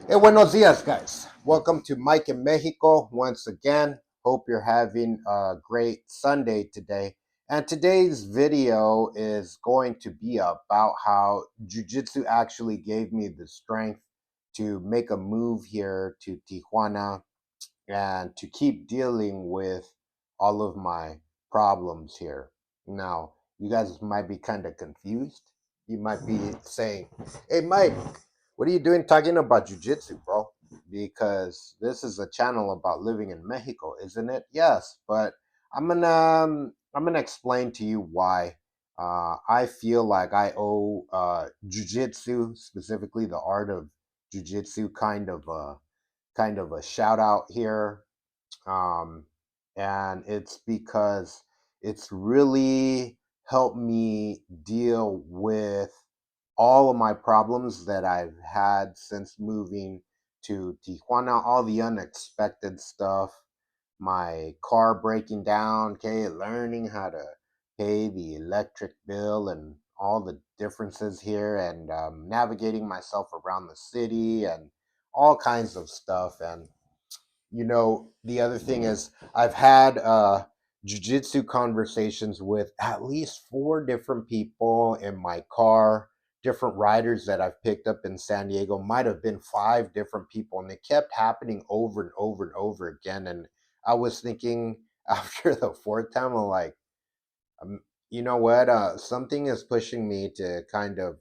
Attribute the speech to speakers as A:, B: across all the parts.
A: Hey, buenos dias, guys. Welcome to Mike in Mexico once again. Hope you're having a great Sunday today. And today's video is going to be about how Jiu-Jitsu actually gave me the strength to make a move here to Tijuana and to keep dealing with all of my problems here. Now, you guys might be kind of confused. You might be saying, "Hey, Mike, what are you doing talking about jujitsu, bro? Because this is a channel about living in Mexico, isn't it?" Yes, but I'm gonna explain to you why. I feel like I owe jujitsu, specifically the art of jujitsu, kind of a shout out here. Um, and it's because it's really helped me deal with all of my problems that I've had since moving to Tijuana, all the unexpected stuff, my car breaking down, okay, learning how to pay the electric bill and all the differences here, and navigating myself around the city and all kinds of stuff. And the other thing is I've had jujitsu conversations with at least four different people in my car, different riders that I've picked up in San Diego. Might have been five different people, and it kept happening over and over and over again. And I was thinking after the fourth time, I'm like, you know what? Something is pushing me to kind of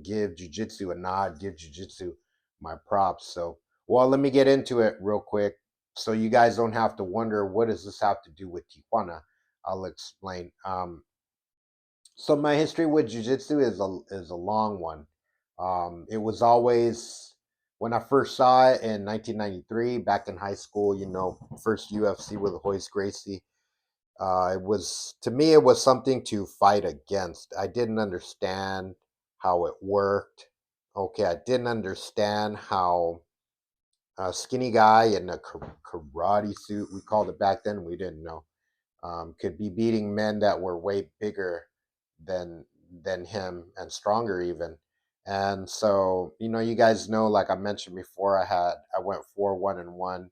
A: give jujitsu a nod, give jujitsu my props. So, well, let me get into it real quick, so you guys don't have to wonder what does this have to do with Tijuana. I'll explain. So my history with jujitsu is a long one. It was always when I first saw it in 1993, back in high school. First UFC with Hoist Gracie. It was, to me, it was something to fight against. I didn't understand how it worked. Okay, I didn't understand how a skinny guy in a karate suit, we called it back then, we didn't know, could be beating men that were way bigger than than him and stronger even. And so, you guys know, like I mentioned before, I went 4-1-1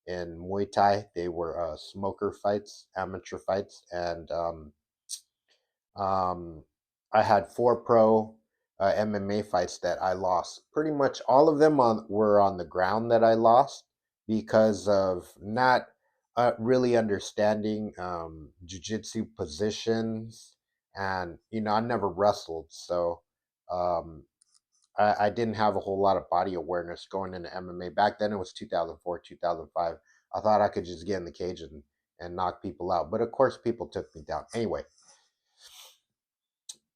A: in Muay Thai. They were smoker fights, amateur fights, and um, I had four pro MMA fights that I lost. Pretty much all of them were on the ground that I lost because of not really understanding jujitsu positions. And, I never wrestled. So um, I didn't have a whole lot of body awareness going into MMA. Back then, it was 2004, 2005. I thought I could just get in the cage and knock people out. But of course, people took me down. Anyway,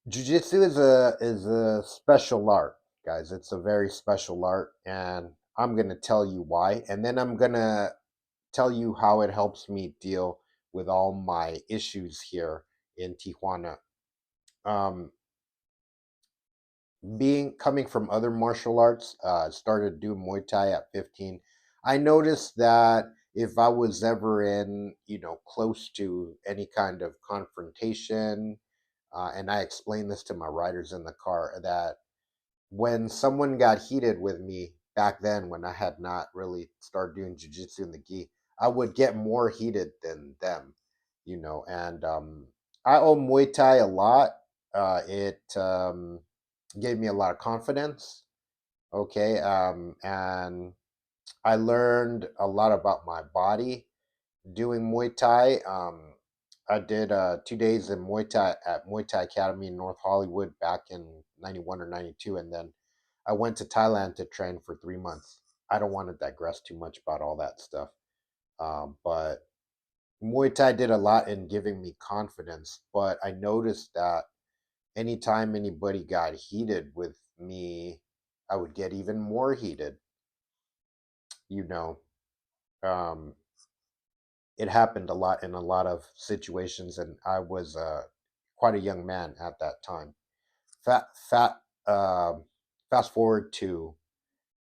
A: Jiu-jitsu is a special art, guys. It's a very special art, and I'm gonna tell you why, and then I'm gonna tell you how it helps me deal with all my issues here in Tijuana. Um, being coming from other martial arts, started doing Muay Thai at 15. I noticed that if I was ever in, close to any kind of confrontation, and I explained this to my riders in the car, that when someone got heated with me back then, when I had not really started doing jujitsu in the gi, I would get more heated than them, and I owe Muay Thai a lot. It gave me a lot of confidence. Okay. And I learned a lot about my body doing Muay Thai. I did 2 days in Muay Thai at Muay Thai Academy in North Hollywood back in 91 or 92. And then I went to Thailand to train for 3 months. I don't want to digress too much about all that stuff. But Muay Thai did a lot in giving me confidence. But I noticed that anytime anybody got heated with me, I would get even more heated. You know, um, it happened a lot in a lot of situations, and I was quite a young man at that time. Fat. Uh, Fast forward to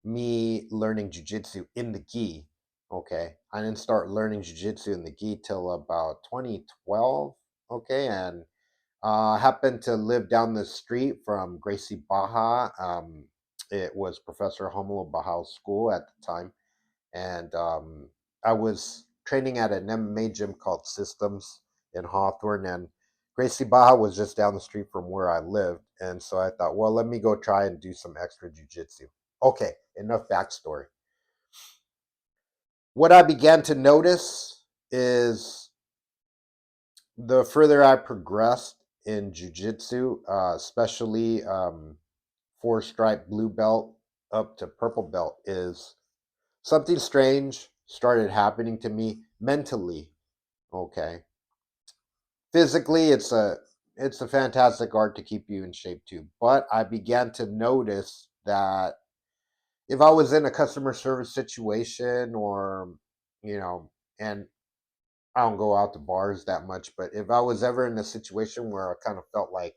A: me learning jujitsu in the gi. Okay, I didn't start learning jujitsu in the gi till about 2012. Okay, and I happened to live down the street from Gracie Baja. It was Professor Romulo Bajal's school at the time, and I was training at an MMA gym called Systems in Hawthorne, and Gracie Baja was just down the street from where I lived, and so I thought, well, let me go try and do some extra jujitsu. Okay, enough backstory. What I began to notice is the further I progressed in jujitsu, especially four stripe blue belt up to purple belt, is something strange started happening to me mentally. Okay, physically, it's a fantastic art to keep you in shape too. But I began to notice that if I was in a customer service situation, or and I don't go out to bars that much, but if I was ever in a situation where I kind of felt like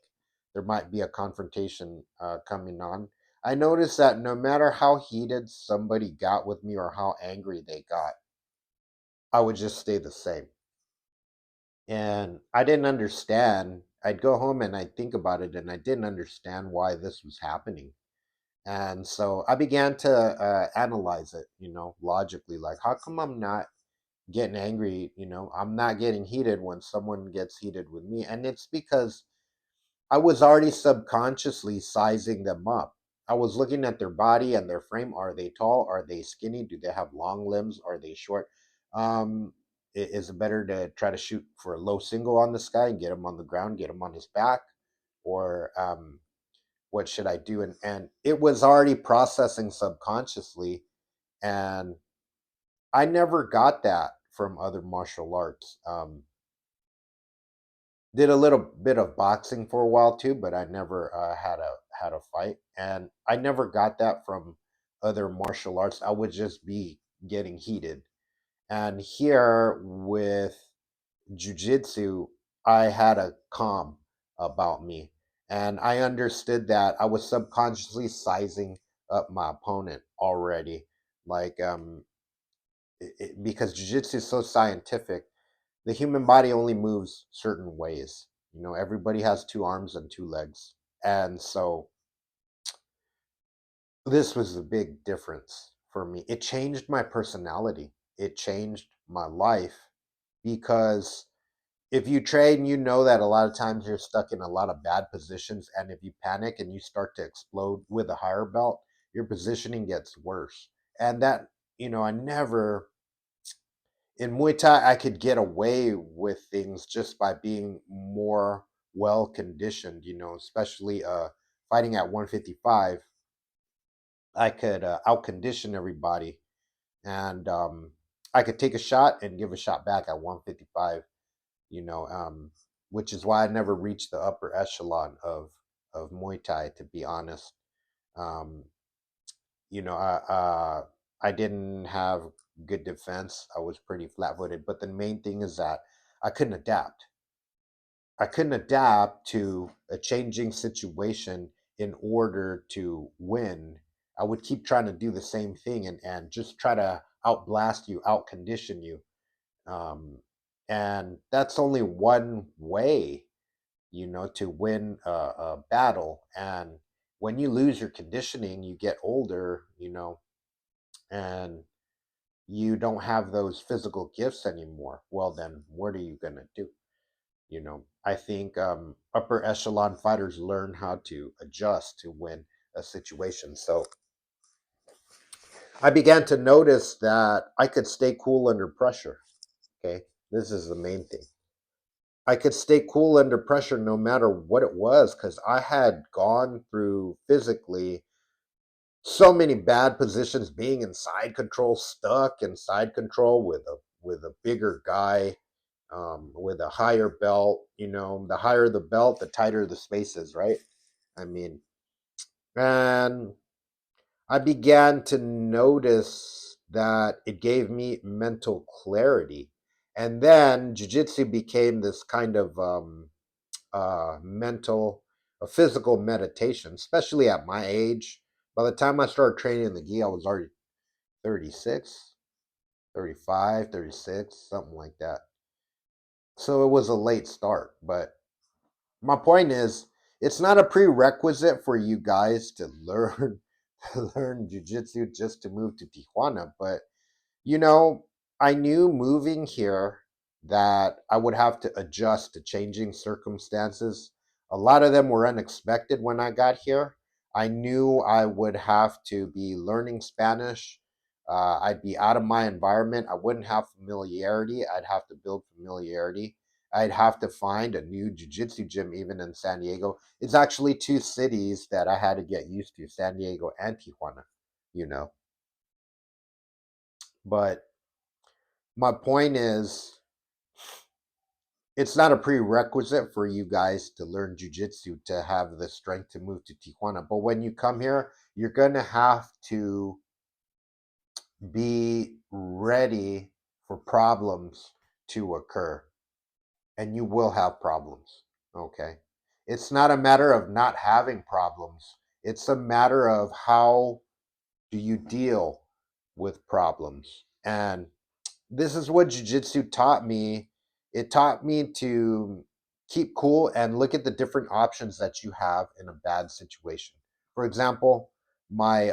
A: there might be a confrontation coming on, I noticed that no matter how heated somebody got with me or how angry they got, I would just stay the same. And I didn't understand. I'd go home and I'd think about it, and I didn't understand why this was happening. And so I began to analyze it, logically, like, how come I'm not getting angry? I'm not getting heated when someone gets heated with me. And it's because I was already subconsciously sizing them up. I was looking at their body and their frame. Are they tall? Are they skinny? Do they have long limbs? Are they short? Is it better to try to shoot for a low single on this guy and get him on the ground, get him on his back? Or what should I do? And it was already processing subconsciously. And I never got that from other martial arts. Did a little bit of boxing for a while too, but I never had a fight, and I never got that from other martial arts. I would just be getting heated, and here with jujitsu, I had a calm about me, and I understood that I was subconsciously sizing up my opponent already, like because jujitsu is so scientific. The human body only moves certain ways. Everybody has two arms and two legs. And so this was a big difference for me. It changed my personality. It changed my life, because if you train, that a lot of times you're stuck in a lot of bad positions. And if you panic and you start to explode with a higher belt, your positioning gets worse. And that, I never in Muay Thai, I could get away with things just by being more well conditioned, especially fighting at 155. I could out condition everybody, and I could take a shot and give a shot back at 155, you know, um, which is why I never reached the upper echelon of Muay Thai, to be honest. Um, you know, I, uh, I didn't have good defense. I was pretty flat footed. But the main thing is that I couldn't adapt. I couldn't adapt to a changing situation in order to win. I would keep trying to do the same thing, and just try to outblast you, outcondition you. Um, and that's only one way, to win a battle. And when you lose your conditioning, you get older, and you don't have those physical gifts anymore. Well, then what are you going to do? I think upper echelon fighters learn how to adjust to win a situation. So I began to notice that I could stay cool under pressure. Okay, this is the main thing. I could stay cool under pressure no matter what it was, because I had gone through physically so many bad positions, being in side control, stuck in side control with a bigger guy, with a higher belt. The higher the belt, the tighter the spaces, right? I mean, and I began to notice that it gave me mental clarity. And then jiu-jitsu became this kind of mental, a physical meditation, especially at my age. By the time I started training in the gi, I was already 36, 35, 36, something like that. So it was a late start. But my point is, it's not a prerequisite for you guys to learn learn jujitsu just to move to Tijuana, but you know, I knew moving here that I would have to adjust to changing circumstances. A lot of them were unexpected when I got here. I knew I would have to be learning Spanish. I'd be out of my environment. I wouldn't have familiarity. I'd have to build familiarity. I'd have to find a new jiu-jitsu gym even in San Diego. It's actually two cities that I had to get used to, San Diego and Tijuana, you know. But my point is, it's not a prerequisite for you guys to learn jujitsu to have the strength to move to Tijuana. But when you come here, you're going to have to be ready for problems to occur, and you will have problems. Okay. It's not a matter of not having problems, it's a matter of how do you deal with problems. And this is what jiu-jitsu taught me. It taught me to keep cool and look at the different options that you have in a bad situation. For example, my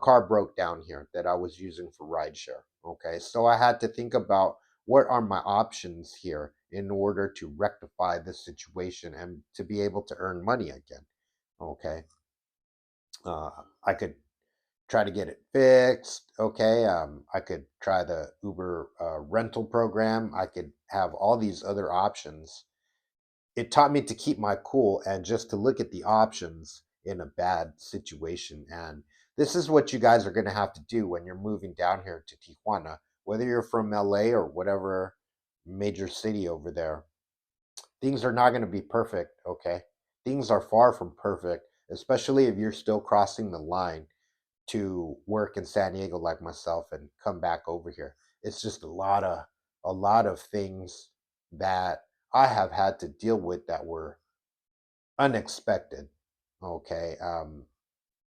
A: car broke down here that I was using for rideshare. Okay, so I had to think about what are my options here in order to rectify this situation and to be able to earn money again. Okay, uh, I could try to get it fixed. Okay, I could try the Uber rental program. I could have all these other options. It taught me to keep my cool and just to look at the options in a bad situation. And this is what you guys are going to have to do when you're moving down here to Tijuana, whether you're from LA or whatever major city over there. Things are not going to be perfect. Okay, things are far from perfect, especially if you're still crossing the line to work in San Diego like myself and come back over here. It's just a lot of things that I have had to deal with that were unexpected. Okay,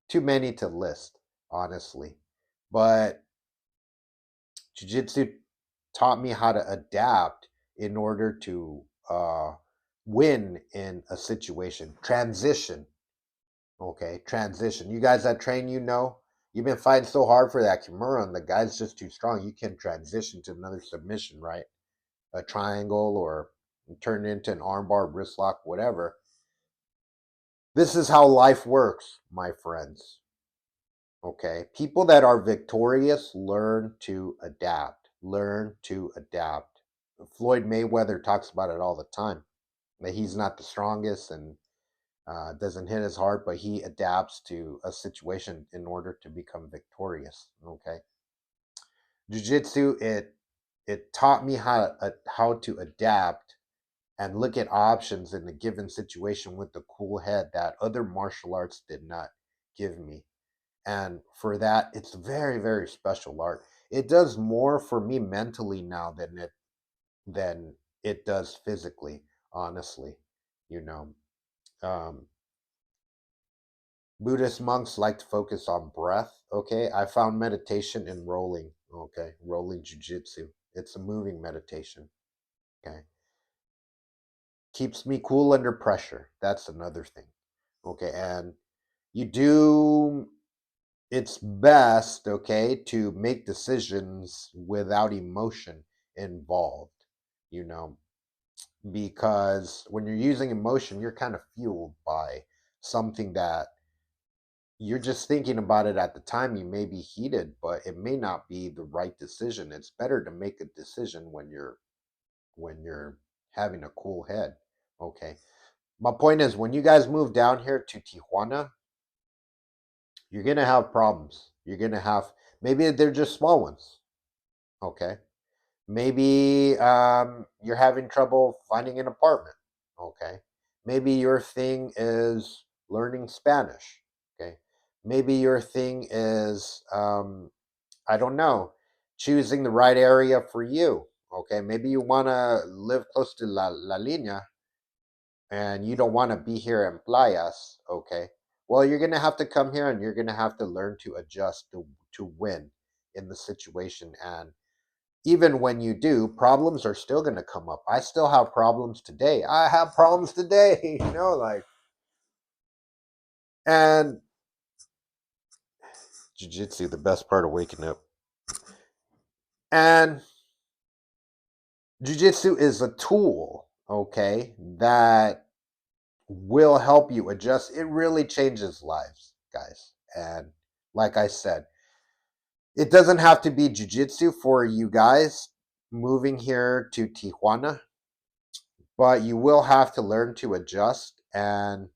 A: too many to list, honestly. But jiu-jitsu taught me how to adapt in order to win in a situation. Transition. Okay, transition. You guys that train, you've been fighting so hard for that Kimura, and the guy's just too strong. You can transition to another submission, right? A triangle or turn it into an armbar, wrist lock, whatever. This is how life works, my friends. Okay, people that are victorious learn to adapt. Learn to adapt. Floyd Mayweather talks about it all the time. That he's not the strongest and doesn't hit as hard, but he adapts to a situation in order to become victorious. Okay, jiu-jitsu it taught me how to adapt and look at options in a given situation with the cool head that other martial arts did not give me. And for that, it's very very special art. It does more for me mentally now than it does physically. Honestly, you know. Um, Buddhist monks like to focus on breath. Okay, I found meditation in rolling. Okay, rolling jujitsu. It's a moving meditation. Okay, keeps me cool under pressure. That's another thing. Okay, and you do it's best, okay, to make decisions without emotion involved, you know, because when you're using emotion, you're kind of fueled by something that you're just thinking about it at the time. You may be heated, but it may not be the right decision. It's better to make a decision when you're having a cool head. Okay, my point is, when you guys move down here to Tijuana, you're gonna have problems. You're gonna have, maybe they're just small ones. Okay, maybe you're having trouble finding an apartment. Okay, maybe your thing is learning Spanish. Okay, maybe your thing is I don't know, choosing the right area for you. Okay, maybe you want to live close to La Línea and you don't want to be here in Playas. Okay, well, you're going to have to come here and you're going to have to learn to adjust to win in the situation. And even when you do, problems are still going to come up. I still have problems today. I have problems today, like, and Jiu-jitsu, the best part of waking up. And jiu-jitsu is a tool, okay, that will help you adjust. It really changes lives, guys. And like I said, it doesn't have to be jiu-jitsu for you guys moving here to Tijuana, but you will have to learn to adjust. And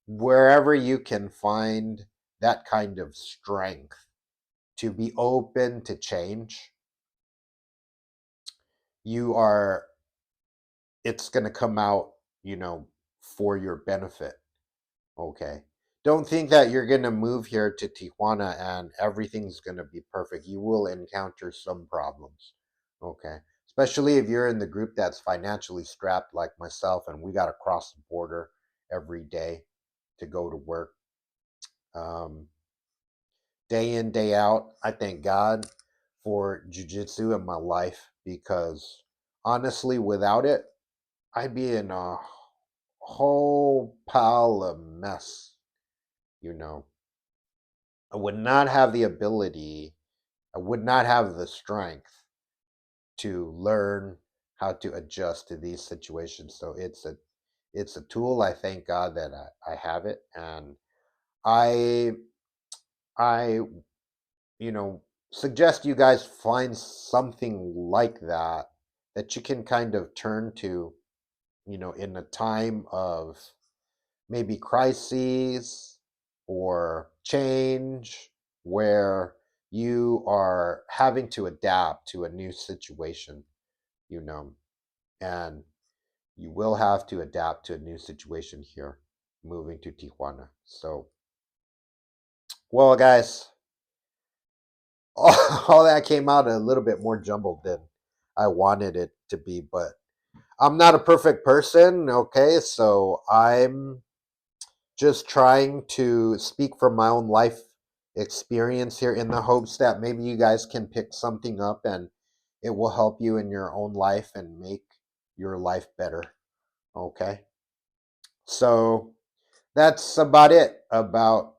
A: wherever you can find that kind of strength to be open to change, you are, it's going to come out, for your benefit. Okay. Don't think that you're going to move here to Tijuana and everything's going to be perfect. You will encounter some problems. Okay. Especially if you're in the group that's financially strapped like myself and we got to cross the border every day to go to work. Um, Day in, day out, I thank God for jujitsu in my life because honestly, without it, I'd be in a whole pile of mess, you know. I would not have the ability, I would not have the strength to learn how to adjust to these situations. So it's a tool. I thank God that I have it. And I I you know suggest you guys find something like that you can kind of turn to, in a time of maybe crises or change where you are having to adapt to a new situation, you know, and you will have to adapt to a new situation here moving to Tijuana. So, well, guys, all that came out a little bit more jumbled than I wanted it to be, but I'm not a perfect person, okay? So I'm just trying to speak from my own life experience here in the hopes that maybe you guys can pick something up and it will help you in your own life and make your life better, okay? So that's about it about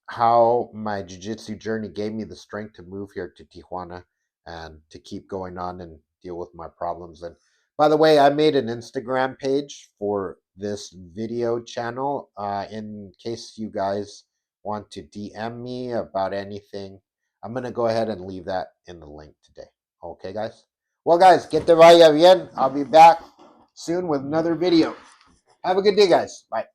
A: how my jiu-jitsu journey gave me the strength to move here to Tijuana and to keep going on and deal with my problems. And by the way, I made an Instagram page for this video channel in case you guys want to DM me about anything. I'm going to go ahead and leave that in the link today. Okay, guys? Well, guys, que te vaya bien. I'll be back soon with another video. Have a good day, guys. Bye.